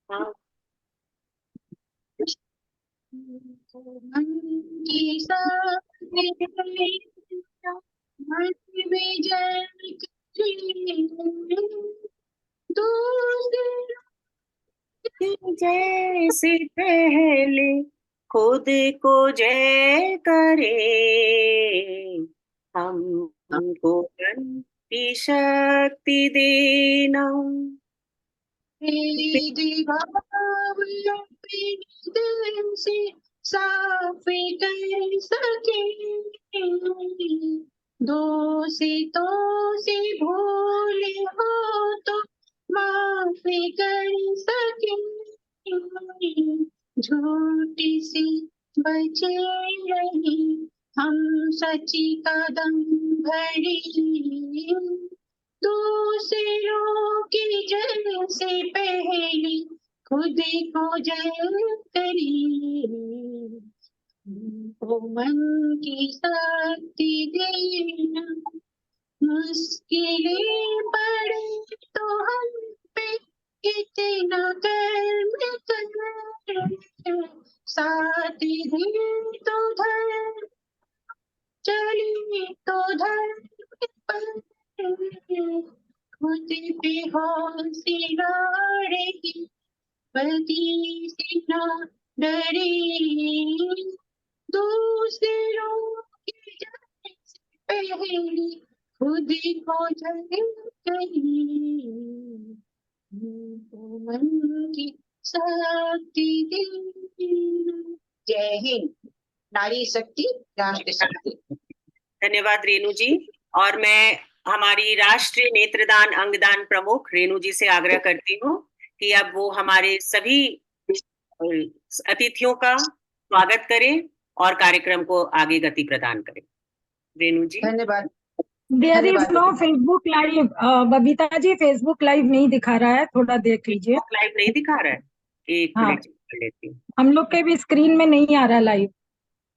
हाँ। मन की सारी मन में जैसे पहले खुद को जय करे, हमको मन की शक्ति देना। दीवारों पे दिल से साफ कर सके, दोस्तों से भूल हो तो माफ कर सके, झूठी सी बचे नहीं हम सच्ची कदम भरी, दूसरों की जय से पहले खुद को जय करी, ओ मन की शक्ति देना, मुश्किलें पड़े तो हम पे इतना कर्म कर, साथ हैं तो धर्म चले तो धर्म पर, खुद पे हौसला रही बल्कि से न डरे, दूसरों की जय से पहले खुद को जय करी, तो मन की शक्ति देना। जय हिंद। नारी शक्ति राष्ट्र शक्ति। धन्यवाद रेणु जी। और मैं हमारी राष्ट्रीय नेत्रदान अंगदान प्रमुख रेणु जी से आग्रह करती हूँ कि अब वो हमारे सभी अतिथियों का स्वागत करें और कार्यक्रम को आगे गति प्रदान करें। रेणु जी। धन्यवाद। There is no Facebook live. Babita ji, Facebook live नहीं दिखा रहा है, थोड़ा देख लीजिए। फेसबुक लाइव नहीं दिखा रहा है, एक हाँ, मिनट चेक कर लेती हूँ। हम लोग के भी स्क्रीन में नहीं आ रहा लाइव।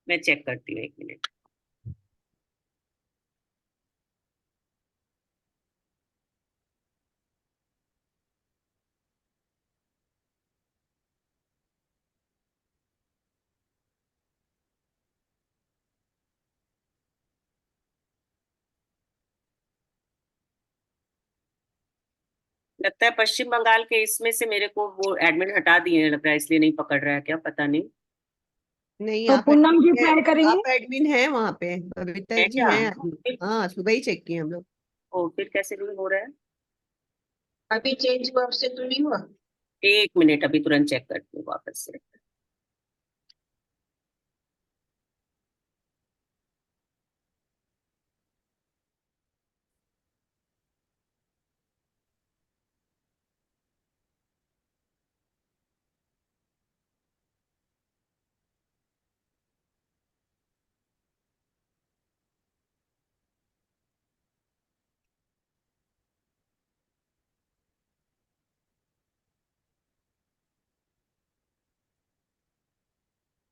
मैं चेक करती हूँ, एक मिनट। लगता है पश्चिम बंगाल के इसमें से मेरे को वो एडमिन हटा दिए हैं, लग रहा है, इसलिए नहीं पकड़ रहा है, क्या पता नहीं। नहीं, तो आप पूनम जी एडमिन ट्राई करेंगे। आप एडमिन है वहाँ पे, बबीता है जी क्या? हैं। हाँ, सुबह ही चेक किए हम लोग। ओ, फिर कैसे नहीं हो रहा है? अभी चेंज हुआ, उससे तो नहीं हुआ। एक मिनट, अभी तुरंत चेक करती हूँ वापस से।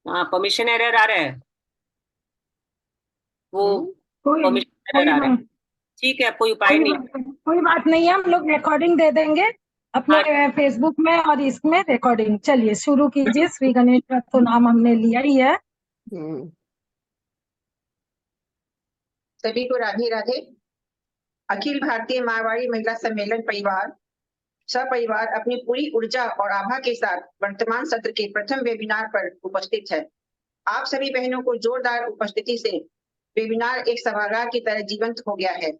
हाँ, परमिशन एरर आ रहा है, वो कोई परमिशन एरर कोई आ रहा है। बात ठीक है, कोई उपाय नहीं। कोई बात नहीं है, हम लोग रिकॉर्डिंग दे देंगे अपने हाँ, फेसबुक में और इसमें रिकॉर्डिंग। चलिए शुरू कीजिए। श्री गणेश का तो नाम हमने लिया ही है। सभी को राधे राधे। अखिल भारतीय मारवाड़ी महिला सम्मेलन परिवार सपरिवार अपनी पूरी ऊर्जा और आभा के साथ वर्तमान सत्र के प्रथम वेबिनार पर उपस्थित है। आप सभी बहनों को जोरदार उपस्थिति से वेबिनार एक सभागार की तरह जीवंत हो गया है।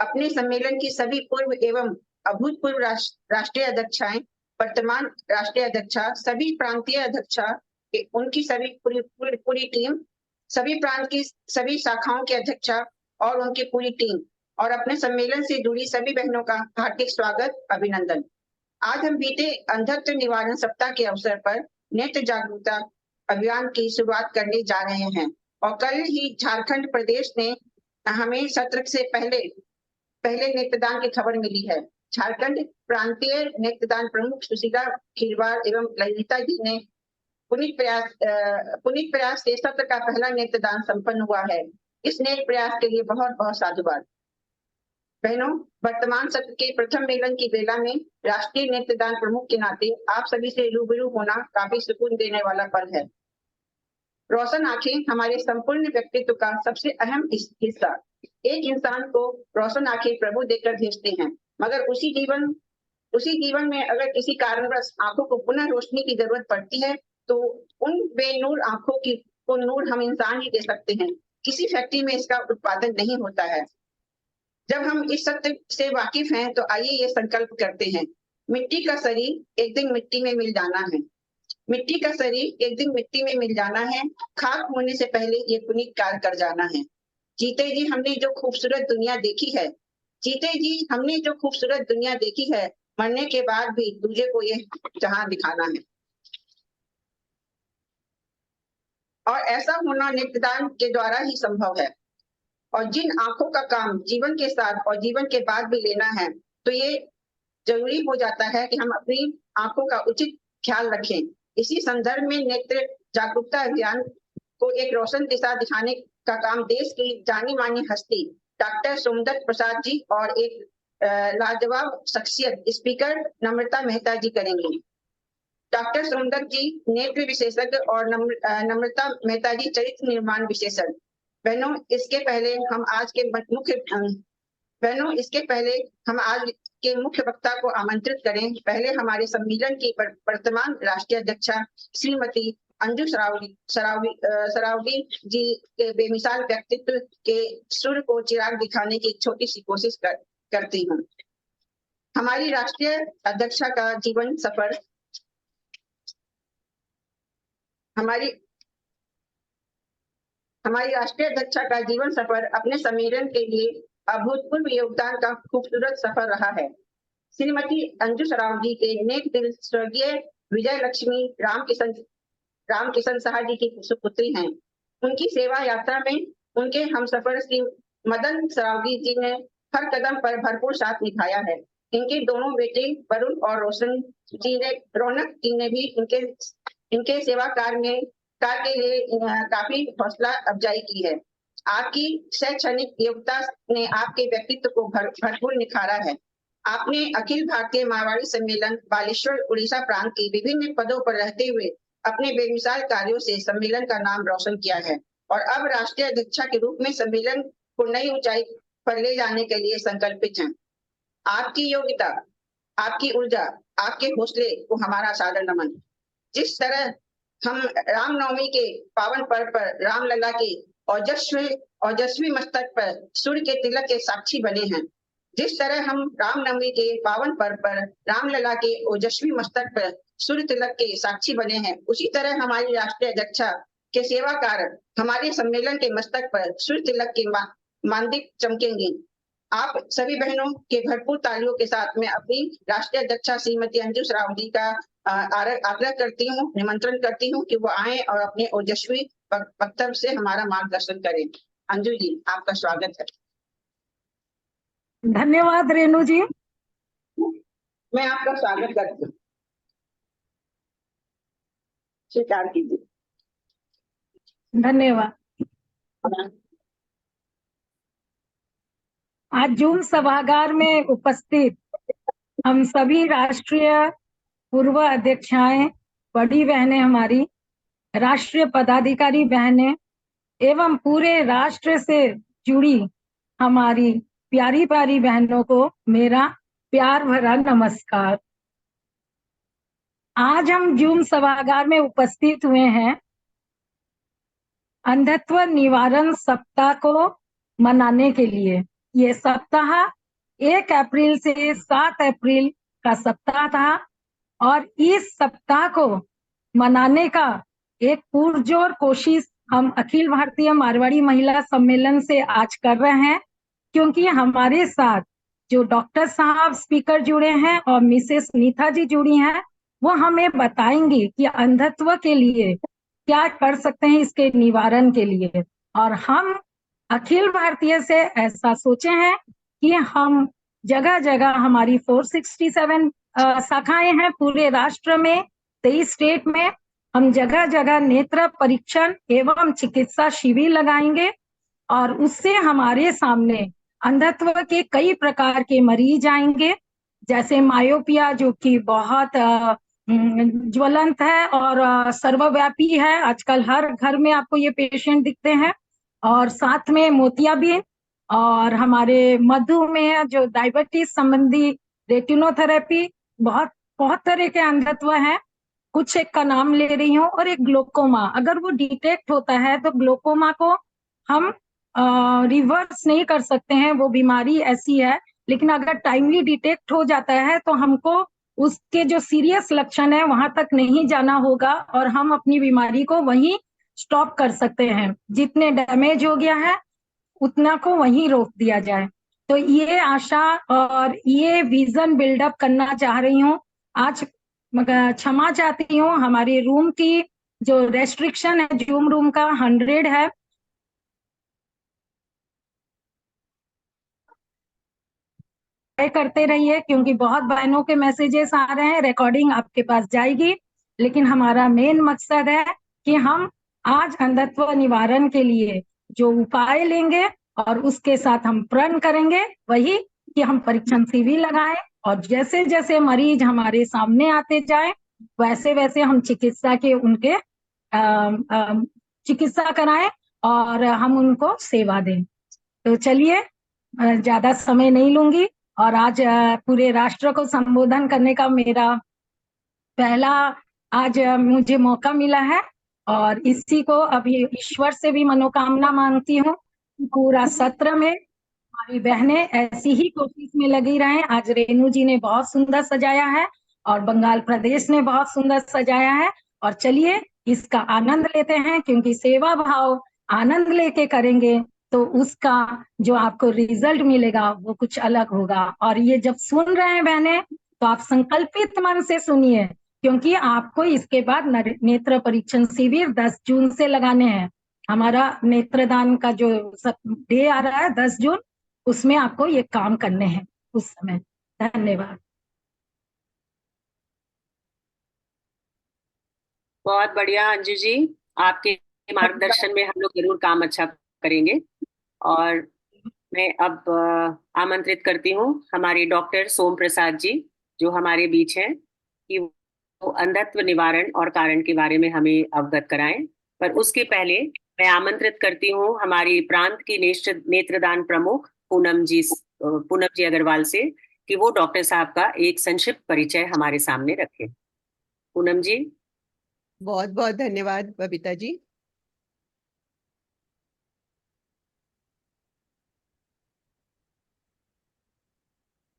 अपने सम्मेलन की सभी पूर्व एवं अभूतपूर्व राष्ट्रीय अध्यक्षाएं, वर्तमान राष्ट्रीय अध्यक्षा, सभी प्रांतीय अध्यक्षा, उनकी सभी पूरी टीम, सभी प्रांत की सभी शाखाओं के अध्यक्षा और उनकी पूरी टीम और अपने सम्मेलन से जुड़ी सभी बहनों का हार्दिक स्वागत, अभिनंदन। आज हम बीते अंधत्व निवारण सप्ताह के अवसर पर नेत्र जागरूकता अभियान की शुरुआत करने जा रहे हैं और कल ही झारखंड प्रदेश ने हमें सत्र से पहले नेत्रदान की खबर मिली है। झारखंड प्रांतीय नेत्रदान प्रमुख सुशीला खीरवार एवं ललिता जी ने पुनीत प्रयास से सत्र का पहला नेत्रदान संपन्न हुआ है। इस नेक प्रयास के लिए बहुत बहुत साधुवाद। बहनों, वर्तमान सत्र के प्रथम मिलन की बेला में राष्ट्रीय नेत्रदान प्रमुख के नाते आप सभी से रूबरू होना काफी सुकून देने वाला पल है। रोशन आंखें हमारे संपूर्ण व्यक्तित्व का सबसे अहम हिस्सा। एक इंसान को रोशन आंखें प्रभु देकर भेजते हैं, मगर उसी जीवन में अगर किसी कारणवश आंखों को पुनः रोशनी की जरूरत पड़ती है, तो उन बेनूर आंखों को नूर हम इंसान ही दे सकते हैं। किसी फैक्ट्री में इसका उत्पादन नहीं होता है। जब हम इस सत्य से वाकिफ हैं, तो आइए ये संकल्प करते हैं, मिट्टी का शरीर एक दिन मिट्टी में मिल जाना है। मिट्टी का शरीर एक दिन मिट्टी में मिल जाना है। खाक होने से पहले ये पुनीत कार्य कर जाना है। जीते जी हमने जो खूबसूरत दुनिया देखी है, जीते जी हमने जो खूबसूरत दुनिया देखी है, मरने के बाद भी दूजे को ये जहां दिखाना है। और ऐसा होना नेत्रदान के द्वारा ही संभव है। और जिन आंखों का काम जीवन के साथ और जीवन के बाद भी लेना है, तो ये जरूरी हो जाता है कि हम अपनी आंखों का उचित ख्याल रखें। इसी संदर्भ में नेत्र जागरूकता अभियान को एक रोशन दिशा दिखाने का काम देश की जानी मानी हस्ती डॉक्टर सोमदत्त प्रसाद जी और एक लाजवाब शख्सियत स्पीकर नम्रता मेहता जी करेंगे। डॉक्टर सोमदत्त जी नेत्र विशेषज्ञ और नम्रता मेहता जी चरित्र निर्माण विशेषज्ञ। बहनों, इसके पहले हम आज के मुख्य वक्ता को आमंत्रित करें। पहले हमारे सम्मेलन की वर्तमान राष्ट्रीय अध्यक्षा श्रीमती अंजू सरावगी जी के बेमिसाल व्यक्तित्व के सूर्य को चिराग दिखाने की छोटी सी कोशिश करती हूँ। हमारी राष्ट्रीय अध्यक्षा का जीवन सफर हमारी राष्ट्रीय अध्यक्षा का जीवन सफर अपने सम्मेलन के लिए अभूतपूर्व योगदान का खूबसूरत सफर रहा है। श्रीमती अंजू सरावगी के नेक दिल स्वर्गीय विजय लक्ष्मी रामकिशन साहा जी की सुपुत्री हैं। उनकी सेवा यात्रा में उनके हमसफर श्री मदन सरावगी जी ने हर कदम पर भरपूर साथ निभाया है। इनके दोनों बेटे वरुण और रौनक जी ने भी इनके सेवा कार्य के लिए काफी हौसला अफजाई की है। आपकी शैक्षणिक योग्यता ने आपके व्यक्तित्व को भरपूर निखारा है। आपने अखिल भारतीय मारवाड़ी सम्मेलन बालेश्वर उड़ीसा प्रांत के विभिन्न पदों पर रहते हुए अपने बेमिसाल कार्यों से सम्मेलन का नाम रोशन किया है और अब राष्ट्रीय अध्यक्षा के रूप में सम्मेलन को नई ऊंचाई पर ले जाने के लिए संकल्पित हैं। आपकी योग्यता, आपकी ऊर्जा, आपके हौसले को हमारा सादर नमन। जिस तरह हम रामनवमी के पावन पर्व पर रामलला के ओजस्वी मस्तक पर सूर्य के तिलक के साक्षी बने हैं, जिस तरह हम रामनवमी के पावन पर्व पर रामलला के ओजस्वी मस्तक पर सूर्य तिलक के साक्षी बने हैं, उसी तरह हमारी राष्ट्रीय अध्यक्षा के सेवा कार्य हमारे सम्मेलन के मस्तक पर सूर्य तिलक के मानदिक चमकेंगे। आप सभी बहनों के भरपूर तालियों के साथ मैं अपनी राष्ट्रीय अध्यक्षा श्रीमती अंजू सरावगी का आग्रह करती हूँ, निमंत्रण करती हूँ कि वो आए और अपने ओजस्वी वक्तव्य से हमारा मार्गदर्शन करें। अंजू जी, आपका स्वागत है। धन्यवाद रेणु जी। मैं आपका स्वागत करती हूँ, स्वीकार कीजिए। धन्यवाद। आज जूम सभागार में उपस्थित हम सभी राष्ट्रीय पूर्व अध्यक्षाएं, बड़ी बहनें, हमारी राष्ट्रीय पदाधिकारी बहनें एवं पूरे राष्ट्र से जुड़ी हमारी प्यारी प्यारी बहनों को मेरा प्यार भरा नमस्कार। आज हम जूम सभागार में उपस्थित हुए हैं अंधत्व निवारण सप्ताह को मनाने के लिए। ये सप्ताह 1 अप्रैल से 7 अप्रैल का सप्ताह था और इस सप्ताह को मनाने का एक पुरजोर कोशिश हम अखिल भारतीय मारवाड़ी महिला सम्मेलन से आज कर रहे हैं, क्योंकि हमारे साथ जो डॉक्टर साहब स्पीकर जुड़े हैं और मिसेस नीता जी जुड़ी हैं, वो हमें बताएंगी कि अंधत्व के लिए क्या कर सकते हैं इसके निवारण के लिए। और हम अखिल भारतीय से ऐसा सोचे हैं कि हम जगह जगह हमारी 467 शाखाएं हैं पूरे राष्ट्र में, 23 स्टेट में। हम जगह जगह नेत्र परीक्षण एवं चिकित्सा शिविर लगाएंगे और उससे हमारे सामने अंधत्व के कई प्रकार के मरीज आएंगे, जैसे मायोपिया जो कि बहुत ज्वलंत है और सर्वव्यापी है। आजकल हर घर में आपको ये पेशेंट दिखते हैं। और साथ में मोतियाबिंद और हमारे मधुमेह जो डायबिटीज संबंधी रेटिनोथेरेपी, बहुत बहुत तरह के अंधत्व हैं। कुछ एक का नाम ले रही हूँ। और एक ग्लोकोमा, अगर वो डिटेक्ट होता है तो ग्लोकोमा को हम रिवर्स नहीं कर सकते हैं, वो बीमारी ऐसी है। लेकिन अगर टाइमली डिटेक्ट हो जाता है तो हमको उसके जो सीरियस लक्षण है वहां तक नहीं जाना होगा और हम अपनी बीमारी को वहीं स्टॉप कर सकते हैं। जितने डैमेज हो गया है उतना को वहीं रोक दिया जाए। तो ये आशा और ये विजन बिल्डअप करना चाह रही हूँ आज। मगर क्षमा चाहती हूँ, हमारी रूम की जो रेस्ट्रिक्शन है जूम रूम का 100 है। करते रहिए क्योंकि बहुत बहनों के मैसेजेस आ रहे हैं, रिकॉर्डिंग आपके पास जाएगी। लेकिन हमारा मेन मकसद है कि हम आज अंधत्व निवारण के लिए जो उपाय लेंगे और उसके साथ हम प्रण करेंगे वही कि हम परीक्षण शिविर लगाएं और जैसे जैसे मरीज हमारे सामने आते जाए वैसे वैसे हम चिकित्सा के उनके चिकित्सा कराएं और हम उनको सेवा दें। तो चलिए, ज्यादा समय नहीं लूंगी। और आज पूरे राष्ट्र को संबोधन करने का मेरा पहला आज मुझे मौका मिला है और इसी को अभी ईश्वर से भी मनोकामना मांगती हूँ। पूरा सत्र में हमारी बहनें ऐसी ही कोशिश में लगी रहें। आज रेणु जी ने बहुत सुंदर सजाया है और बंगाल प्रदेश ने बहुत सुंदर सजाया है। और चलिए इसका आनंद लेते हैं, क्योंकि सेवा भाव आनंद लेके करेंगे तो उसका जो आपको रिजल्ट मिलेगा वो कुछ अलग होगा। और ये जब सुन रहे हैं बहनें तो आप संकल्पित मन से सुनिए, क्योंकि आपको इसके बाद नेत्र परीक्षण शिविर 10 जून से लगाने हैं। हमारा नेत्रदान का जो डे आ रहा है 10 जून, उसमें आपको ये काम करने हैं उस समय। धन्यवाद। बहुत बढ़िया अंजू जी, आपके मार्गदर्शन में हम लोग जरूर काम अच्छा करेंगे। और मैं अब आमंत्रित करती हूँ हमारे डॉक्टर सोम प्रसाद जी जो हमारे बीच हैं कि वो अंधत्व निवारण और कारण के बारे में हमें अवगत कराएं। पर उसके पहले मैं आमंत्रित करती हूँ हमारी प्रांत की नेत्रदान प्रमुख पूनम जी अग्रवाल से कि वो डॉक्टर साहब का एक संक्षिप्त परिचय हमारे सामने रखें। पूनम जी। बहुत बहुत धन्यवाद बबीता जी।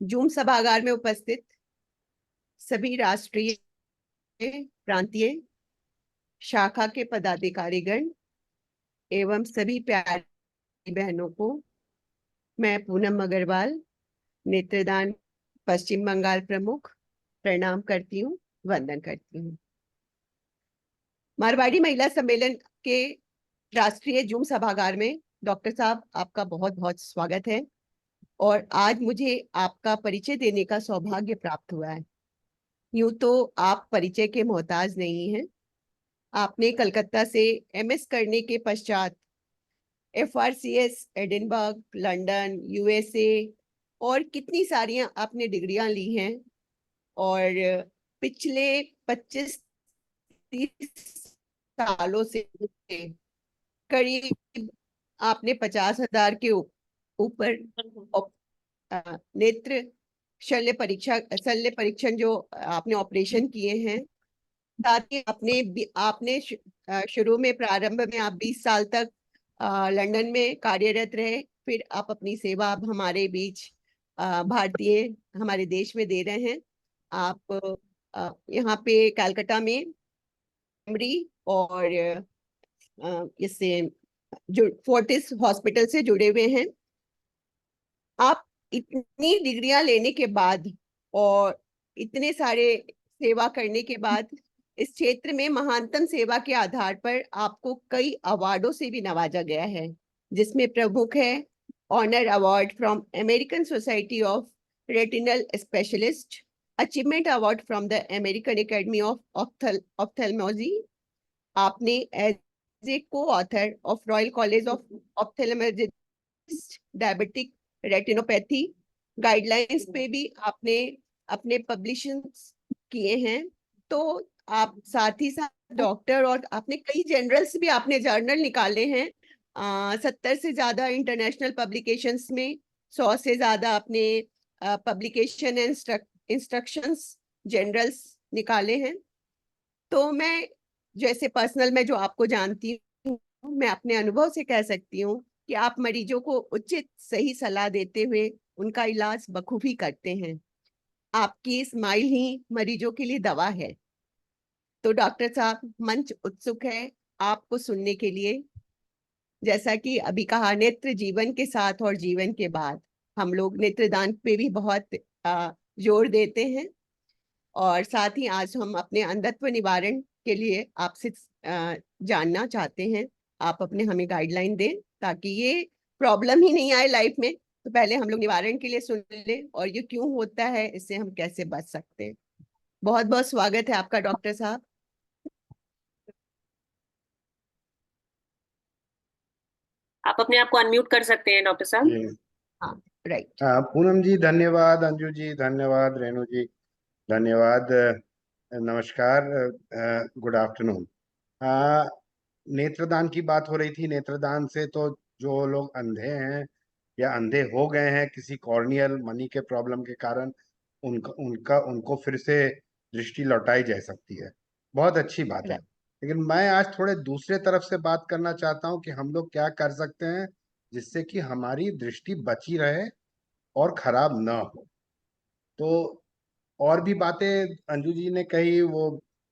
जूम सभागार में उपस्थित सभी राष्ट्रीय प्रांतीय शाखा के पदाधिकारीगण एवं सभी प्यारी बहनों को मैं पूनम अग्रवाल, नेत्रदान पश्चिम बंगाल प्रमुख, प्रणाम करती हूँ, वंदन करती हूँ। मारवाड़ी महिला सम्मेलन के राष्ट्रीय जूम सभागार में डॉक्टर साहब आपका बहुत बहुत स्वागत है। और आज मुझे आपका परिचय देने का सौभाग्य प्राप्त हुआ है। यूं तो आप परिचय के मोहताज नहीं हैं। आपने कलकत्ता से एमएस करने के पश्चात FRCS, एडिनबर्ग, लंदन, USA और कितनी सारी आपने डिग्रियां ली हैं। और पिछले 25-30 सालों से करीब आपने 50,000 के ऊपर नेत्र शल्य परीक्षण जो आपने ऑपरेशन किए हैं। साथ ही आपने शुरू में प्रारंभ में आप 20 साल तक लंदन में कार्यरत रहे। फिर आप अपनी सेवा अब हमारे बीच भारतीय हमारे देश में दे रहे हैं। आप यहाँ पे कलकत्ता में और इससे जो फोर्टिस हॉस्पिटल से जुड़े हुए हैं। आप इतनी डिग्रियां लेने के बाद और इतने सारे सेवा करने के बाद इस क्षेत्र में महानतम सेवा के आधार पर आपको कई अवार्डों से भी नवाजा गया है, जिसमें प्रमुख है honour award from American Society of Retinal Specialist, achievement award from the American Academy of Ophthalmology. आपने as a coauthor of Royal College of Ophthalmologist diabetic retinopathy guidelines पे भी आपने अपने पब्लिशंस किए हैं। तो आप साथ ही साथ डॉक्टर, और आपने कई जनरल्स भी, आपने जर्नल निकाले हैं 70 से ज्यादा इंटरनेशनल पब्लिकेशंस में, 100 से ज्यादा आपने पब्लिकेशन एंड इंस्ट्रक्शंस जनरल्स निकाले हैं। तो मैं, जैसे पर्सनल में जो आपको जानती हूँ, मैं अपने अनुभव से कह सकती हूँ कि आप मरीजों को उचित सही सलाह देते हुए उनका इलाज बखूबी करते हैं। आपकी स्माइल ही मरीजों के लिए दवा है। तो डॉक्टर साहब, मंच उत्सुक है आपको सुनने के लिए। जैसा कि अभी कहा, नेत्र जीवन के साथ और जीवन के बाद, हम लोग नेत्रदान पे भी बहुत जोर देते हैं। और साथ ही आज हम अपने अंधत्व निवारण के लिए आपसे जानना चाहते हैं। आप अपने हमें गाइडलाइन दें ताकि ये प्रॉब्लम ही नहीं आए लाइफ में। तो पहले हम लोग निवारण के लिए सुन लें, और ये क्यों होता है, इससे हम कैसे बच सकते हैं। बहुत बहुत स्वागत है आपका डॉक्टर साहब। आप अपने आप को अनम्यूट कर सकते हैं डॉक्टर साहब। जी हाँ, राइट। पूनम जी धन्यवाद, अंजू जी धन्यवाद, रेणु जी धन्यवाद। नमस्कार, गुड आफ्टरनून। नेत्रदान की बात हो रही थी। नेत्रदान से तो जो लोग अंधे हैं या अंधे हो गए हैं किसी कॉर्नियल मनी के प्रॉब्लम के कारण, उनका उनका उनको फिर से दृष्टि लौटाई जा सकती है। बहुत अच्छी बात है। राइट। लेकिन मैं आज थोड़े दूसरे तरफ से बात करना चाहता हूँ कि हम लोग क्या कर सकते हैं जिससे कि हमारी दृष्टि बची रहे और खराब ना हो। तो और भी बातें अंजू जी ने कही, वो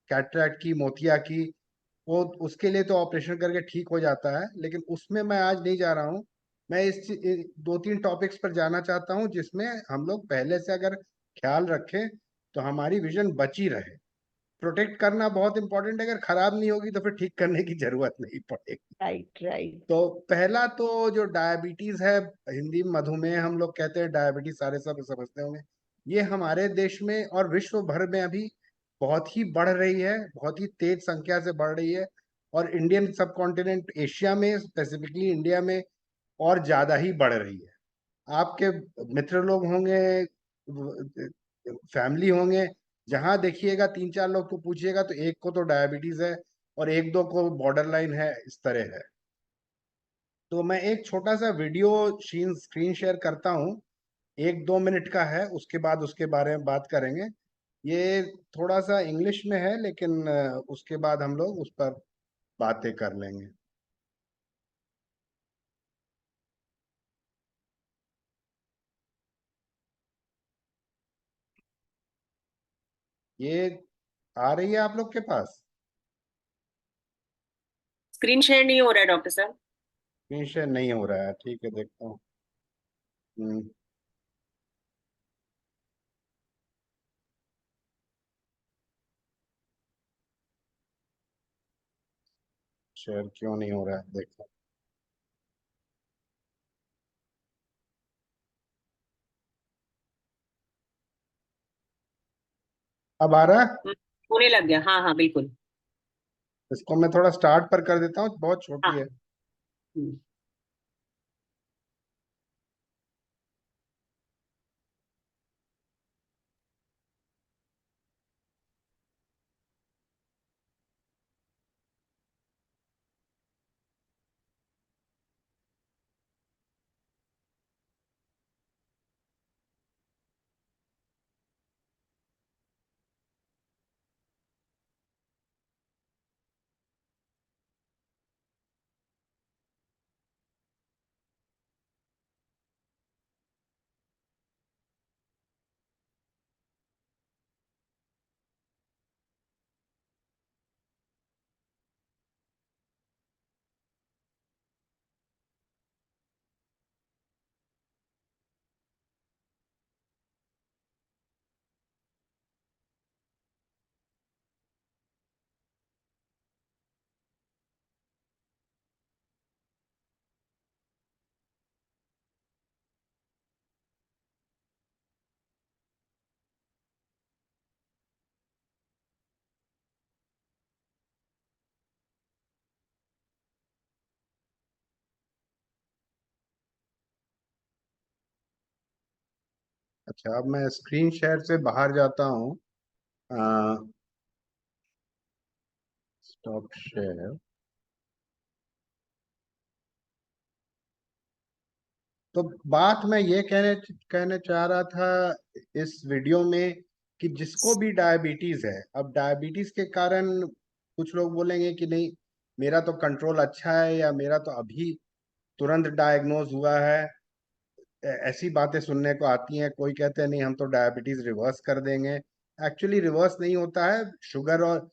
कैटरैक्ट की, मोतिया की, वो उसके लिए तो ऑपरेशन करके ठीक हो जाता है, लेकिन उसमें मैं आज नहीं जा रहा हूँ। मैं दो तीन टॉपिक्स पर जाना चाहता हूँ जिसमें हम लोग पहले से अगर ख्याल रखें तो हमारी विजन बची रहे। प्रोटेक्ट करना बहुत इंपॉर्टेंट है। अगर खराब नहीं होगी तो फिर ठीक करने की जरूरत नहीं पड़ेगी। राइट। राइट। तो पहला तो जो डायबिटीज है, हिंदी में मधुमेह हम लोग कहते हैं, डायबिटीज सारे सब समझते होंगे। ये हमारे देश में और विश्व भर में अभी बहुत ही बढ़ रही है, बहुत ही तेज संख्या से बढ़ रही है। और इंडियन सब कॉन्टिनेंट, एशिया में स्पेसिफिकली इंडिया में और ज्यादा ही बढ़ रही है। आपके मित्र लोग होंगे, फैमिली होंगे, जहां देखिएगा 3 4 लोग को पूछिएगा तो एक को तो डायबिटीज है और एक दो को बॉर्डर लाइन है, इस तरह है। तो मैं एक छोटा सा वीडियो स्क्रीन शेयर करता हूँ, 1 2 मिनट का है, उसके बाद उसके बारे में बात करेंगे। ये थोड़ा सा इंग्लिश में है, लेकिन उसके बाद हम लोग उस पर बातें कर लेंगे। ये आ रही है आप लोग के पास? स्क्रीन शेयर नहीं हो रहा है डॉक्टर साहब। स्क्रीन शेयर नहीं हो रहा है, ठीक है, देखता हूँ। हम्म, शेयर क्यों नहीं हो रहा है, देखो। अब आ रहा है? हम्म, होने लग गया। हाँ हाँ बिल्कुल। इसको मैं थोड़ा स्टार्ट पर कर देता हूँ, बहुत छोटी हाँ। है। हम्म, अच्छा, अब मैं स्क्रीन शेयर से बाहर जाता हूँ। Stop share. तो बात मैं ये कहने कहने चाह रहा था इस वीडियो में कि जिसको भी डायबिटीज है, अब डायबिटीज के कारण कुछ लोग बोलेंगे कि नहीं, मेरा तो कंट्रोल अच्छा है, या मेरा तो अभी तुरंत डायग्नोज हुआ है। ऐसी बातें सुनने को आती हैं। कोई कहते हैं नहीं, हम तो डायबिटीज रिवर्स कर देंगे। एक्चुअली रिवर्स नहीं होता है। शुगर और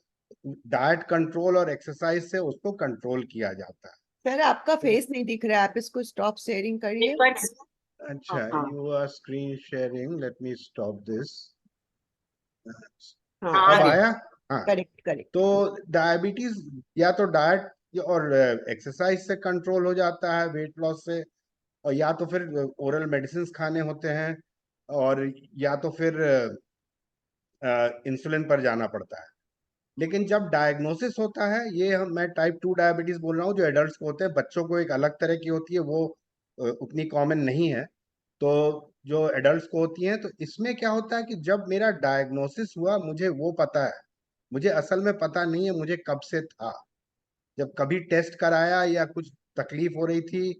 डाइट कंट्रोल और एक्सरसाइज से उसको कंट्रोल किया जाता है। सर आपका फेस नहीं दिख रहा है, आप इसको स्टॉप शेयरिंग करिए। एक बार अच्छा, हाँ you are screen sharing, let me stop this. हाँ हाँ, अब आगे। आया? हाँ। Correct correct. तो डायबिटीज या तो डाइट और एक्सरसाइज से कंट्रोल हो जाता है, वेट लॉस से, और या तो फिर ओरल मेडिसिन खाने होते हैं, और या तो फिर इंसुलिन पर जाना पड़ता है। लेकिन जब डायग्नोसिस होता है, मैं टाइप 2 डायबिटीज बोल रहा हूँ, जो एडल्ट्स को होते हैं। बच्चों को एक अलग तरह की होती है, वो उतनी कॉमन नहीं है। तो जो एडल्ट्स को होती है, तो इसमें क्या होता है कि जब मेरा डायग्नोसिस हुआ, मुझे वो पता है। मुझे असल में पता नहीं है मुझे कब से था। जब कभी टेस्ट कराया या कुछ तकलीफ हो रही थी,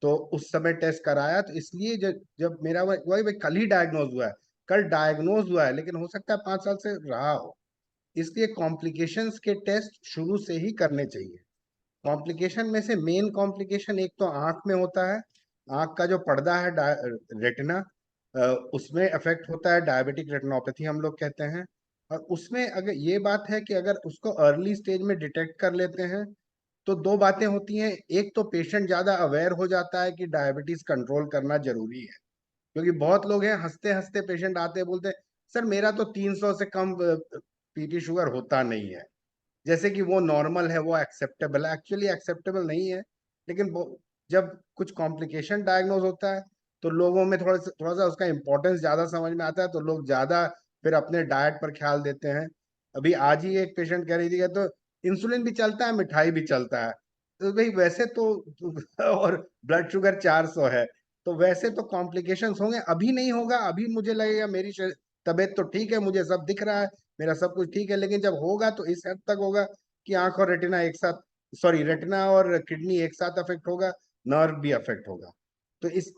तो उस समय टेस्ट कराया। तो इसलिए जब जब मेरा वही वही कल ही डायग्नोज हुआ है, कल डायग्नोज हुआ है, लेकिन हो सकता है 5 साल से रहा हो। इसलिए कॉम्प्लिकेशंस के टेस्ट शुरू से ही करने चाहिए। कॉम्प्लिकेशन में से मेन कॉम्प्लिकेशन एक तो आंख में होता है। आंख का जो पर्दा है, रेटिना, उसमें अफेक्ट होता है। डायबिटिक रेटिनोपैथी हम लोग कहते हैं। और उसमें अगर ये बात है कि अगर उसको अर्ली स्टेज में डिटेक्ट कर लेते हैं, तो दो बातें होती हैं। एक तो पेशेंट ज्यादा अवेयर हो जाता है कि डायबिटीज कंट्रोल करना जरूरी है। क्योंकि बहुत लोग हैं, हंसते हंसते पेशेंट आते हैं, बोलते हैं सर मेरा तो 300 से कम पीटी शुगर होता नहीं है, जैसे कि वो नॉर्मल है, वो एक्सेप्टेबल है। एक्चुअली एक्सेप्टेबल नहीं है। लेकिन जब कुछ कॉम्प्लिकेशन डायग्नोज होता है, तो लोगों में थोड़ा सा उसका इम्पोर्टेंस ज्यादा समझ में आता है, तो लोग ज्यादा फिर अपने डाइट पर ख्याल देते हैं। अभी आज ही एक पेशेंट कह रही थी कि तो इंसुलिन भी चलता है, मिठाई भी चलता है। तो भाई वैसे तो और ब्लड शुगर 400 है, तो वैसे तो कॉम्प्लिकेशंस होंगे। अभी नहीं होगा, अभी मुझे लगेगा मेरी तबीयत तो ठीक है, मुझे सब दिख रहा है, मेरा सब कुछ ठीक है। लेकिन जब होगा तो इस हद तक होगा कि आंख और रेटिना एक साथ, सॉरी, रेटिना और किडनी एक साथ अफेक्ट होगा, नर्व भी अफेक्ट होगा। तो इस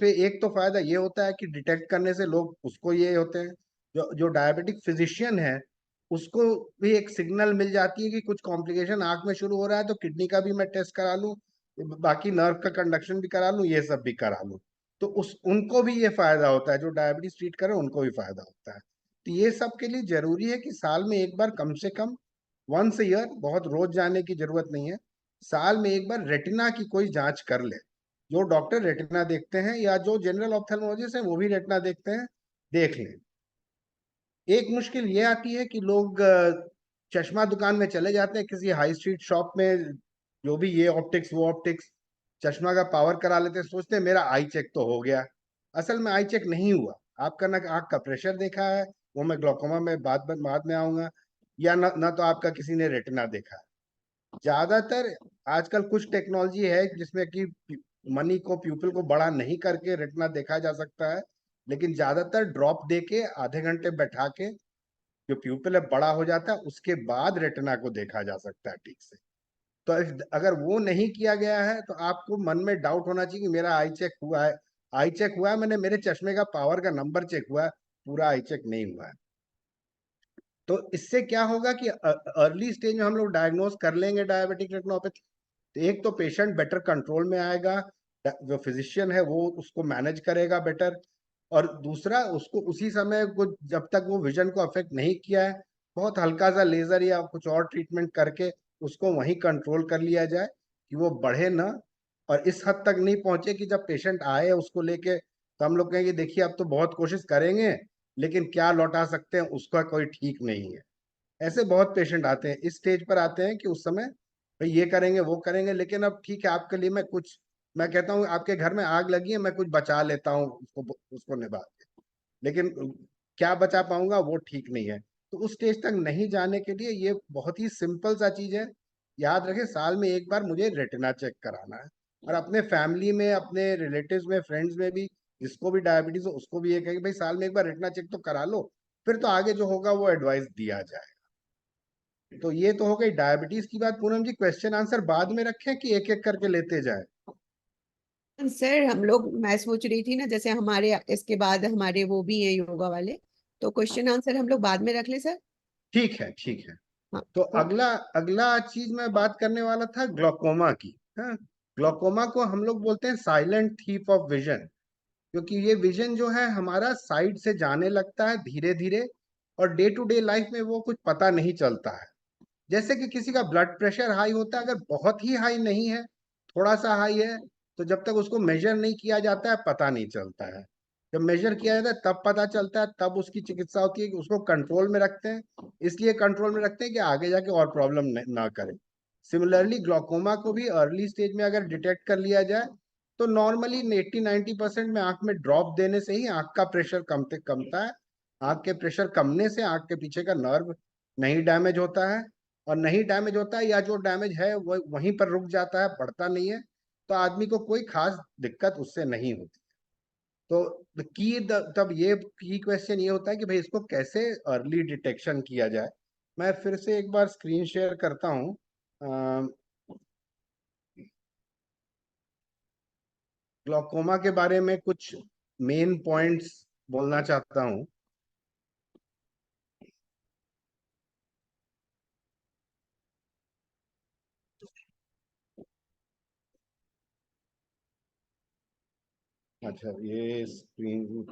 पे एक तो फायदा ये होता है कि डिटेक्ट करने से लोग उसको ये होते हैं, जो जो डायबिटिक फिजिशियन है, उसको भी एक सिग्नल मिल जाती है कि कुछ कॉम्प्लिकेशन आंख में शुरू हो रहा है, तो किडनी का भी मैं टेस्ट करा लूं, बाकी नर्व का कंडक्शन भी करा लूं, ये सब भी करा लूं। तो उस उनको भी ये फायदा होता है, जो डायबिटीज ट्रीट करे उनको भी फायदा होता है। तो ये सब के लिए जरूरी है कि साल में एक बार, कम से कम वंस ईयर, बहुत रोज जाने की जरूरत नहीं है, साल में एक बार रेटिना की कोई जांच कर ले। जो डॉक्टर रेटिना देखते हैं या जो जनरल ऑप्थेल्मोलॉजिस्ट है वो भी रेटिना देखते हैं, देख लें। एक मुश्किल ये आती है कि लोग चश्मा दुकान में चले जाते हैं, किसी हाई स्ट्रीट शॉप में, जो भी ये ऑप्टिक्स वो ऑप्टिक्स, चश्मा का पावर करा लेते हैं, सोचते हैं मेरा आई चेक तो हो गया। असल में आई चेक नहीं हुआ। आपका ना आंख का प्रेशर देखा है, वो मैं ग्लूकोमा में बाद में आऊंगा, या ना तो आपका किसी ने रेटिना देखा है। ज्यादातर आजकल कुछ टेक्नोलॉजी है जिसमें कि मनी को, प्यूपिल को बड़ा नहीं करके रेटिना देखा जा सकता है। लेकिन ज्यादातर ड्रॉप दे के आधे घंटे बैठा के जो प्यूपिल है बड़ा हो जाता है, उसके बाद रेटिना को देखा जा सकता है ठीक से। तो अगर वो नहीं किया गया है, तो आपको मन में डाउट होना चाहिए कि मेरा आई चेक हुआ है। आई चेक हुआ है, मैंने मेरे चश्मे का पावर का नंबर चेक हुआ है, पूरा आई चेक नहीं हुआ है। तो इससे क्या होगा कि अर्ली स्टेज में हम लोग डायग्नोज कर लेंगे डायबिटिक रेटिनोपैथी, तो एक तो पेशेंट बेटर कंट्रोल में आएगा, जो फिजिशियन है वो उसको मैनेज करेगा बेटर। और दूसरा, उसको उसी समय को, जब तक वो विजन को अफेक्ट नहीं किया है, बहुत हल्का सा लेजर या कुछ और ट्रीटमेंट करके उसको वहीं कंट्रोल कर लिया जाए कि वो बढ़े ना। और इस हद तक नहीं पहुंचे कि जब पेशेंट आए उसको लेके, तो हम लोग कहेंगे देखिए अब तो बहुत कोशिश करेंगे, लेकिन क्या लौटा सकते हैं उसका कोई ठीक नहीं है। ऐसे बहुत पेशेंट आते हैं, इस स्टेज पर आते हैं कि उस समय भाई ये करेंगे वो करेंगे, लेकिन अब ठीक है आपके लिए मैं कुछ, मैं कहता हूँ आपके घर में आग लगी है, मैं कुछ बचा लेता हूँ उसको उसको निभा के, लेकिन क्या बचा पाऊंगा वो ठीक नहीं है। तो उस स्टेज तक नहीं जाने के लिए ये बहुत ही सिंपल सा चीज है। याद रखें, साल में एक बार मुझे रेटिना चेक कराना है। और अपने फैमिली में, अपने रिलेटिव्स में, फ्रेंड्स में भी जिसको भी डायबिटीज हो उसको भी ये कहे कि भाई साल में एक बार रेटिना चेक तो करा लो, फिर तो आगे जो होगा वो एडवाइस दिया जाए। तो ये तो हो गई डायबिटीज की बात। पूनम जी, क्वेश्चन आंसर बाद में रखें कि एक एक करके लेते जाए? सर हम लोग, मैं सोच रही थी ना, जैसे हमारे इसके बाद हमारे वो भी हैं योगा वाले, तो क्वेश्चन आंसर हम लोग बाद में रख ले सर। ठीक है, ठीक है। हाँ। तो अगला अगला चीज मैं बात करने वाला था ग्लोकोमा की। हाँ, ग्लोकोमा को हम लोग बोलते हैं साइलेंट थीफ ऑफ विजन, क्योंकि ये विजन जो है हमारा साइड से जाने लगता है धीरे धीरे, और डे टू डे लाइफ में वो कुछ पता नहीं चलता है। जैसे कि किसी का ब्लड प्रेशर हाई होता है, अगर बहुत ही हाई नहीं है, थोड़ा सा हाई है, तो जब तक उसको मेजर नहीं किया जाता है पता नहीं चलता है। जब मेजर किया जाता है तब पता चलता है, तब उसकी चिकित्सा होती है कि उसको कंट्रोल में रखते हैं। इसलिए कंट्रोल में रखते हैं कि आगे जाके और प्रॉब्लम ना करे। सिमिलरली ग्लोकोमा को भी अर्ली स्टेज में अगर डिटेक्ट कर लिया जाए तो नॉर्मली 80-90% में आंख में ड्रॉप देने से ही आंख का प्रेशर कमता है। आंख के प्रेशर कमने से आंख के पीछे का नर्व नहीं डैमेज होता है, और नहीं डैमेज होता है या जो डैमेज है वो वहीं पर रुक जाता है, बढ़ता नहीं है, तो आदमी को कोई खास दिक्कत उससे नहीं होती। तो तब ये की क्वेश्चन ये होता है कि भाई इसको कैसे अर्ली डिटेक्शन किया जाए। मैं फिर से एक बार स्क्रीन शेयर करता हूँ। ग्लोकोमा के बारे में कुछ मेन पॉइंट्स बोलना चाहता हूँ। अच्छा, ये स्क्रीन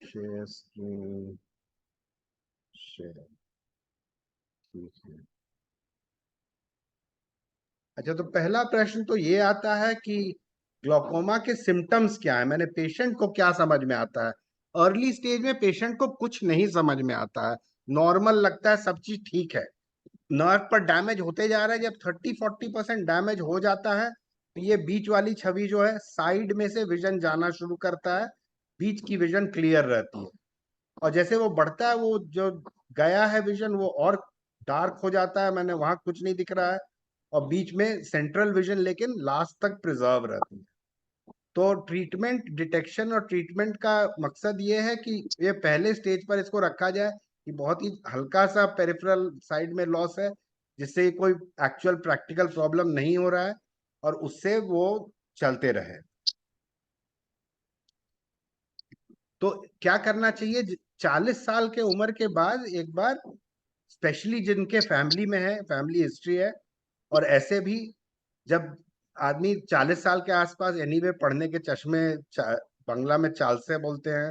शेयर, ठीक है। अच्छा, तो पहला प्रश्न तो ये आता है कि ग्लोकोमा के सिम्टम्स क्या है, मैंने पेशेंट को क्या समझ में आता है। अर्ली स्टेज में पेशेंट को कुछ नहीं समझ में आता है, नॉर्मल लगता है, सब चीज ठीक है। नर्व पर डैमेज होते जा रहा है, जब 30-40% डैमेज हो जाता है तो ये बीच वाली छवि जो है साइड में से विजन जाना शुरू करता है, बीच की विजन क्लियर रहती है। और जैसे वो बढ़ता है, वो जो गया है विजन वो और डार्क हो जाता है, मैंने वहां कुछ नहीं दिख रहा है, और बीच में सेंट्रल विजन लेकिन लास्ट तक प्रिजर्व रहती है। तो ट्रीटमेंट, डिटेक्शन और ट्रीटमेंट का मकसद ये है कि ये पहले स्टेज पर इसको रखा जाए कि बहुत ही हल्का सा पेरिफेरल साइड में लॉस है, जिससे कोई एक्चुअल प्रैक्टिकल प्रॉब्लम नहीं हो रहा है, और उससे वो चलते रहे। तो क्या करना चाहिए? 40 साल के उम्र के बाद एक बार, स्पेशली जिनके फैमिली में है, फैमिली हिस्ट्री है, और ऐसे भी जब आदमी 40 साल के आसपास एनीवे पढ़ने के चश्मे, बंगला में चालसे बोलते हैं,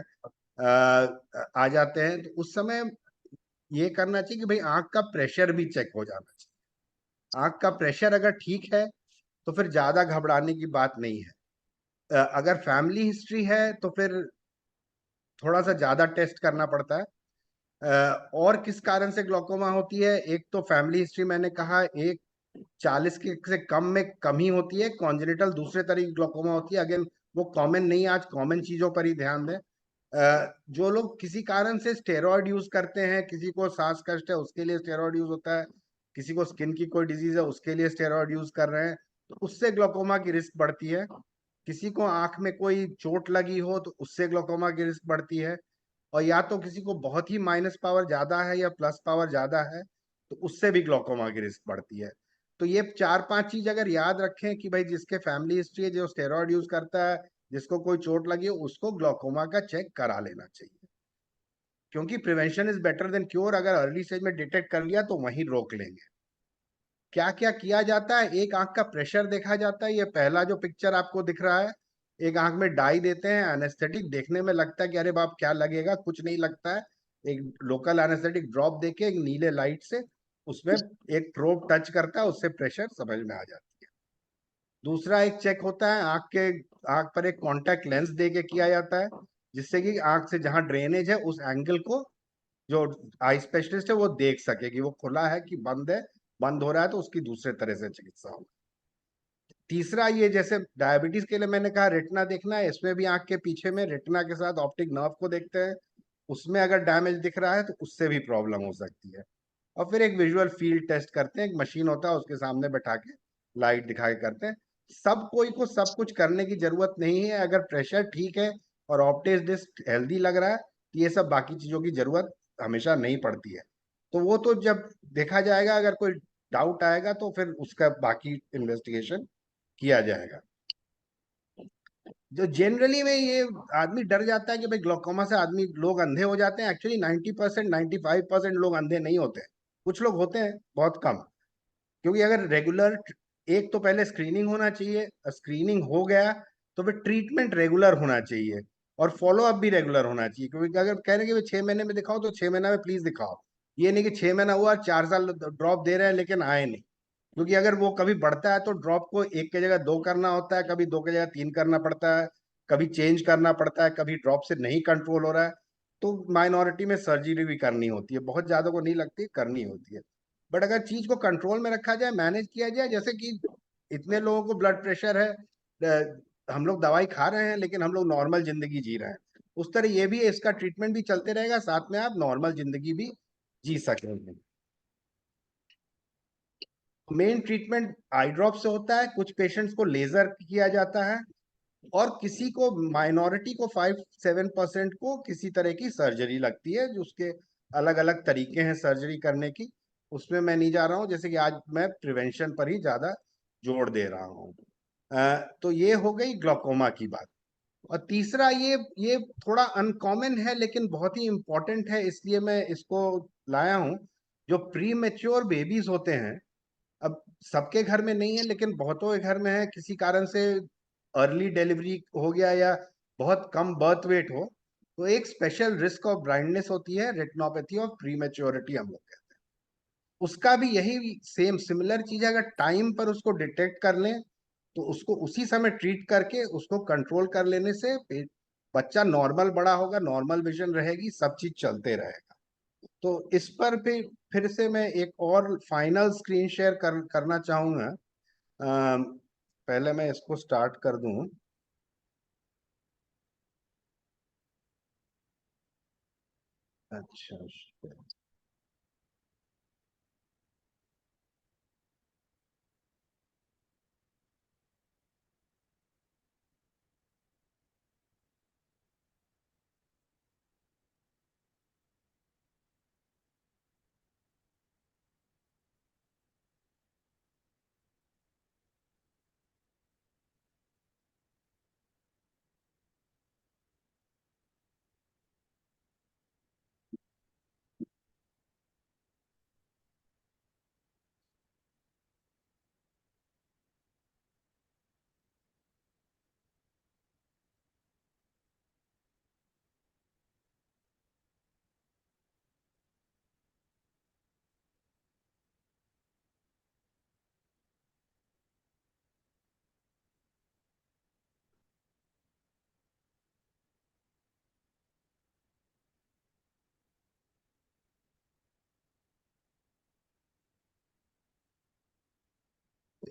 आ जाते हैं, तो उस समय ये करना चाहिए कि भाई आंख का प्रेशर भी चेक हो जाना चाहिए। आंख का प्रेशर अगर ठीक है तो फिर ज्यादा घबराने की बात नहीं है। अगर फैमिली हिस्ट्री है तो फिर थोड़ा सा ज्यादा टेस्ट करना पड़ता है। और किस कारण से ग्लोकोमा होती है? एक तो फैमिली हिस्ट्री मैंने कहा, एक 40 के से कम में कम ही होती है कॉन्जेनिटल, दूसरे तरह की ग्लोकोमा होती है। अगेन वो कॉमन नहीं है, आज कॉमन चीजों पर ही ध्यान दें। जो लोग किसी कारण से स्टेरॉइड यूज करते हैं, किसी को सांस कष्ट है उसके लिए स्टेरॉइड यूज होता है, किसी को स्किन की कोई डिजीज है उसके लिए स्टेरॉइड यूज कर रहे हैं, तो उससे ग्लोकोमा की रिस्क बढ़ती है। किसी को आंख में कोई चोट लगी हो तो उससे ग्लोकोमा की रिस्क बढ़ती है। और या तो किसी को बहुत ही माइनस पावर ज्यादा है या प्लस पावर ज्यादा है, तो उससे भी ग्लोकोमा की रिस्क बढ़ती है। तो ये 4-5 चीज अगर याद रखें कि भाई जिसके फैमिली हिस्ट्री है, जो स्टेरॉइड यूज करता है, जिसको कोई चोट लगी हो, उसको ग्लोकोमा का चेक करा लेना चाहिए, क्योंकि prevention is better than cure. अगर अर्ली स्टेज में डिटेक्ट कर लिया तो वहीं रोक लेंगे। क्या क्या किया जाता है? एक आंख का प्रेशर देखा जाता है, ये पहला जो पिक्चर आपको दिख रहा है। एक आंख में डाई देते हैं, एनेस्थेटिक, देखने में लगता है कि अरे बाप क्या लगेगा, कुछ नहीं लगता है। एक लोकल एनेस्थेटिक ड्रॉप देके एक नीले लाइट से उसमें एक प्रोब टच करता है, उससे प्रेशर समझ में आ जाती है। दूसरा एक चेक होता है आंख पर एक कॉन्टेक्ट लेंस दे के किया जाता है, जिससे कि आंख से जहां ड्रेनेज है उस एंगल को जो आई स्पेशलिस्ट है वो देख सके कि वो खुला है कि बंद है। बंद हो रहा है तो उसकी दूसरे तरह से चिकित्सा हो। तीसरा, ये जैसे डायबिटीज के लिए मैंने कहा रेटिना देखना है, इसमें भी आंख के पीछे में रेटिना के साथ ऑप्टिक नर्व को देखते हैं। उसमें अगर डैमेज दिख रहा है तो उससे भी प्रॉब्लम हो सकती है। और फिर एक विजुअल फील्ड टेस्ट करते हैं, एक मशीन होता है उसके सामने बैठा के लाइट दिखा के करते हैं। सब कोई को सब कुछ करने की जरूरत नहीं है। अगर प्रेशर ठीक है, और ऑप्टिक डिस्क हेल्दी लग रहा है, तो ये सब बाकी चीजों की जरूरत हमेशा नहीं पड़ती है। तो वो तो जब देखा जाएगा, अगर कोई डाउट आएगा तो फिर उसका बाकी इन्वेस्टिगेशन किया जाएगा। जो जनरली में ये आदमी डर जाता है कि भाई ग्लोकोमा से आदमी लोग अंधे हो जाते हैं। एक्चुअली 90% 95% लोग अंधे नहीं होते हैं, कुछ लोग होते हैं, बहुत कम। क्योंकि अगर रेगुलर, एक तो पहले स्क्रीनिंग होना चाहिए, स्क्रीनिंग हो गया तो फिर ट्रीटमेंट रेगुलर होना चाहिए और फॉलो अप भी रेगुलर होना चाहिए। क्योंकि अगर कह रहे हैं कि 6 महीने में दिखाओ तो 6 महीने में प्लीज दिखाओ। ये नहीं कि 6 महीना हुआ 4 साल ड्रॉप दे रहे हैं लेकिन आए नहीं। क्योंकि अगर वो कभी बढ़ता है तो ड्रॉप को एक की जगह 2 करना होता है, कभी 2 की जगह 3 करना पड़ता है, कभी चेंज करना पड़ता है, कभी ड्रॉप से नहीं कंट्रोल हो रहा है तो माइनॉरिटी में सर्जरी भी करनी होती है। बहुत ज्यादा को नहीं लगती, करनी होती है। बट अगर चीज को कंट्रोल में रखा जाए, मैनेज किया जाए, जैसे कि इतने लोगों को ब्लड प्रेशर है, हम लोग दवाई खा रहे हैं लेकिन हम लोग नॉर्मल जिंदगी जी रहे हैं, उस तरह ये भी है, इसका ट्रीटमेंट भी चलते रहेगा, साथ में आप नॉर्मल जिंदगी भी जी सकेंगे। मेन ट्रीटमेंट आई ड्रॉप से होता है, कुछ पेशेंट्स को लेजर किया जाता है और किसी को, माइनॉरिटी को 5-7% को किसी तरह की सर्जरी लगती है, जो उसके अलग अलग तरीके हैं सर्जरी करने की। उसमें मैं नहीं जा रहा हूँ, जैसे कि आज मैं प्रिवेंशन पर ही ज्यादा जोर दे रहा हूँ। तो ये हो गई ग्लोकोमा की बात। और तीसरा, ये थोड़ा अनकॉमन है लेकिन बहुत ही इंपॉर्टेंट है, इसलिए मैं इसको लाया हूँ। जो प्री मेच्योर बेबीज होते हैं, अब सबके घर में नहीं है लेकिन बहुतों के घर में है, किसी कारण से अर्ली डिलीवरी हो गया या बहुत कम बर्थ वेट हो, तो एक स्पेशल रिस्क ऑफ ब्लाइंडनेस होती है, रेटिनोपैथी ऑफ प्रीमेच्योरिटी हम लोग कहते हैं। उसका भी यही सेम सिमिलर चीज है, अगर टाइम पर उसको डिटेक्ट कर लें तो उसको उसी समय ट्रीट करके उसको कंट्रोल कर लेने से बच्चा नॉर्मल बड़ा होगा, नॉर्मल विजन रहेगी, सब चीज चलते रहेगा। तो इस पर फिर से मैं एक और फाइनल स्क्रीन शेयर करना चाहूंगा। पहले मैं इसको स्टार्ट कर दूं। अच्छा,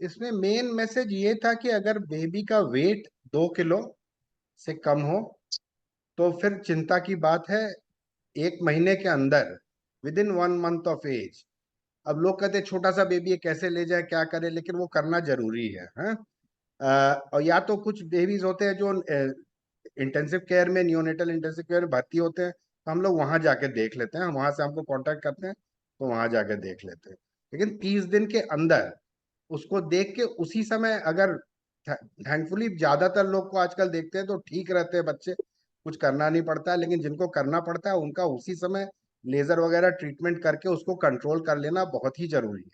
इसमें मेन मैसेज ये था कि अगर बेबी का वेट 2 किलो से कम हो तो फिर चिंता की बात है। 1 महीने के अंदर, within 1 month of age, अब लोग कहते हैं छोटा सा बेबी है कैसे ले जाए, क्या करे, लेकिन वो करना जरूरी है, हाँ? और या तो कुछ बेबीज होते हैं जो इंटेंसिव केयर में, नियोनेटल इंटेंसिव केयर में भर्ती होते हैं, तो हम लोग वहां जाके देख लेते हैं, हम वहां से हमको कांटेक्ट करते हैं तो वहां जाके देख लेते हैं। लेकिन 30 दिन के अंदर उसको देख के उसी समय, अगर थैंकफुली ज्यादातर लोग को आजकल देखते हैं तो ठीक रहते हैं बच्चे, कुछ करना नहीं पड़ता है, लेकिन जिनको करना पड़ता है उनका उसी समय लेजर वगैरह ट्रीटमेंट करके उसको कंट्रोल कर लेना बहुत ही जरूरी है।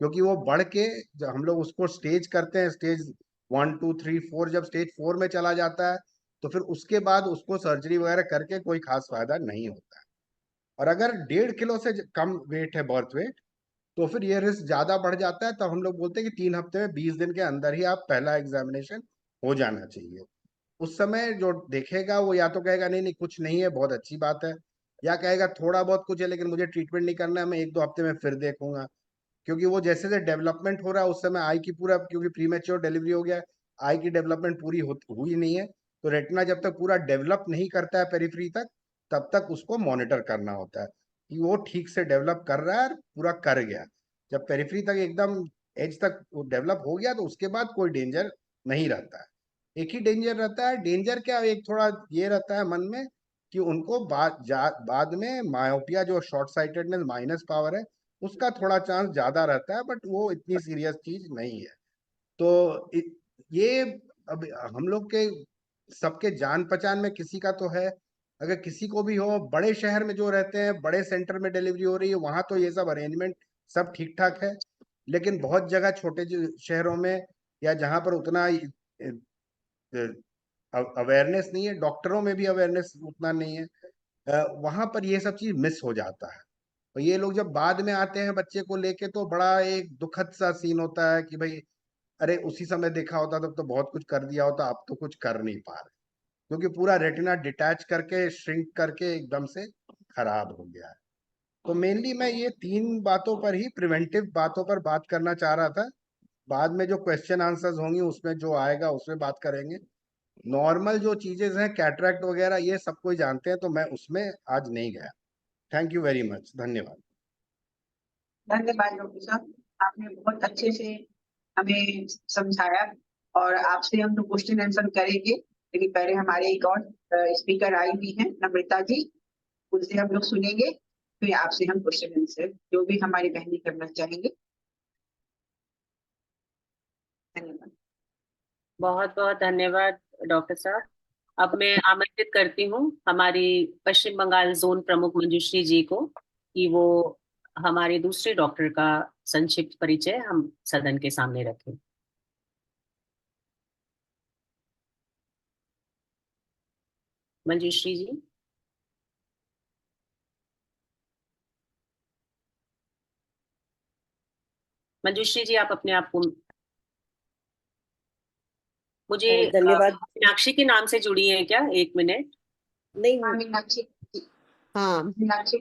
क्योंकि वो बढ़ के, जब हम लोग उसको स्टेज करते हैं, स्टेज 1, 2, 3, 4, जब स्टेज 4 में चला जाता है तो फिर उसके बाद उसको सर्जरी वगैरह करके कोई खास फायदा नहीं होता है। और अगर 1.5 किलो से कम वेट है, बर्थ वेट, तो फिर ये रिस्क ज्यादा बढ़ जाता है। तब हम लोग बोलते हैं कि 3 हफ्ते में, 20 दिन के अंदर ही आप पहला एग्जामिनेशन हो जाना चाहिए। उस समय जो देखेगा वो या तो कहेगा नहीं नहीं कुछ नहीं है, बहुत अच्छी बात है, या कहेगा थोड़ा बहुत कुछ है लेकिन मुझे ट्रीटमेंट नहीं करना है, मैं 1-2 हफ्ते में फिर देखूंगा। क्योंकि वो जैसे जैसे डेवलपमेंट हो रहा है उस समय आई की पूरा, क्योंकि प्रीमेच्योर डिलीवरी हो गया, आई की डेवलपमेंट पूरी हुई नहीं है, तो रेटिना जब तक पूरा डेवलप नहीं करता है पेरिफेरी तक, तब तक उसको मॉनिटर करना होता है कि वो ठीक से डेवलप कर रहा है और पूरा कर गया। जब पेरिफेरी तक एकदम एज तक वो डेवलप हो गया तो उसके बाद कोई डेंजर नहीं रहता है। एक ही डेंजर रहता है। डेंजर क्या, एक थोड़ा ये रहता है मन में कि उनको बाद में मायोपिया, जो शॉर्ट साइटेडनेस माइनस पावर है, उसका थोड़ा चांस ज्यादा रहता है, बट वो इतनी सीरियस चीज नहीं है। तो ये अब हम लोग के सबके जान पहचान में किसी का तो है, अगर किसी को भी हो, बड़े शहर में जो रहते हैं, बड़े सेंटर में डिलीवरी हो रही है, वहां तो ये सब अरेंजमेंट सब ठीक ठाक है। लेकिन बहुत जगह छोटे शहरों में, या जहां पर उतना अवेयरनेस नहीं है, डॉक्टरों में भी अवेयरनेस उतना नहीं है, वहां पर ये सब चीज मिस हो जाता है। और ये लोग जब बाद में आते हैं बच्चे को लेके, तो बड़ा एक दुखद सा सीन होता है कि भाई, अरे उसी समय देखा होता तब तो बहुत कुछ कर दिया होता, अब तो कुछ कर नहीं पा रहे, क्योंकि पूरा रेटिना डिटैच करके, श्रिंक करके एकदम से खराब हो गया है। तो मेनली मैं ये 3 बातों पर ही, प्रिवेंटिव बातों पर बात करना चाह रहा था। बाद में जो क्वेश्चन आंसर्स होंगी उसमें जो आएगा उसमें बात करेंगे। नॉर्मल जो चीजें हैं, कैटरैक्ट वगैरह, ये सब कोई जानते हैं, तो मैं उसमें आज नहीं गया। थैंक यू वेरी मच, धन्यवाद। धन्यवाद डॉक्टर साहब, आपने बहुत अच्छे से हमें समझाया और आपसे हम लोग क्वेश्चन आंसर करेंगे। लेकिन पहले हमारे एक और स्पीकर आई हुई हैं, नम्रता जी, उनसे हम लोग सुनेंगे, फिर आपसे हम क्वेश्चन आंसर जो भी हमारी बहनी करना चाहेंगे। धन्यवाद। बहुत बहुत धन्यवाद डॉक्टर साहब। अब मैं आमंत्रित करती हूँ हमारी पश्चिम बंगाल जोन प्रमुख मंजूश्री जी को, कि वो हमारे दूसरे डॉक्टर का संक्षिप्त परिचय हम सदन के सामने रखें। मंजूश्री जी। मंजूश्री जी, आप अपने आप को, मुझे धन्यवाद। मीनाक्षी के नाम से जुड़ी हैं क्या? 1 मिनट। नहीं, हाँ मीनाक्षी, हाँ, मीनाक्षी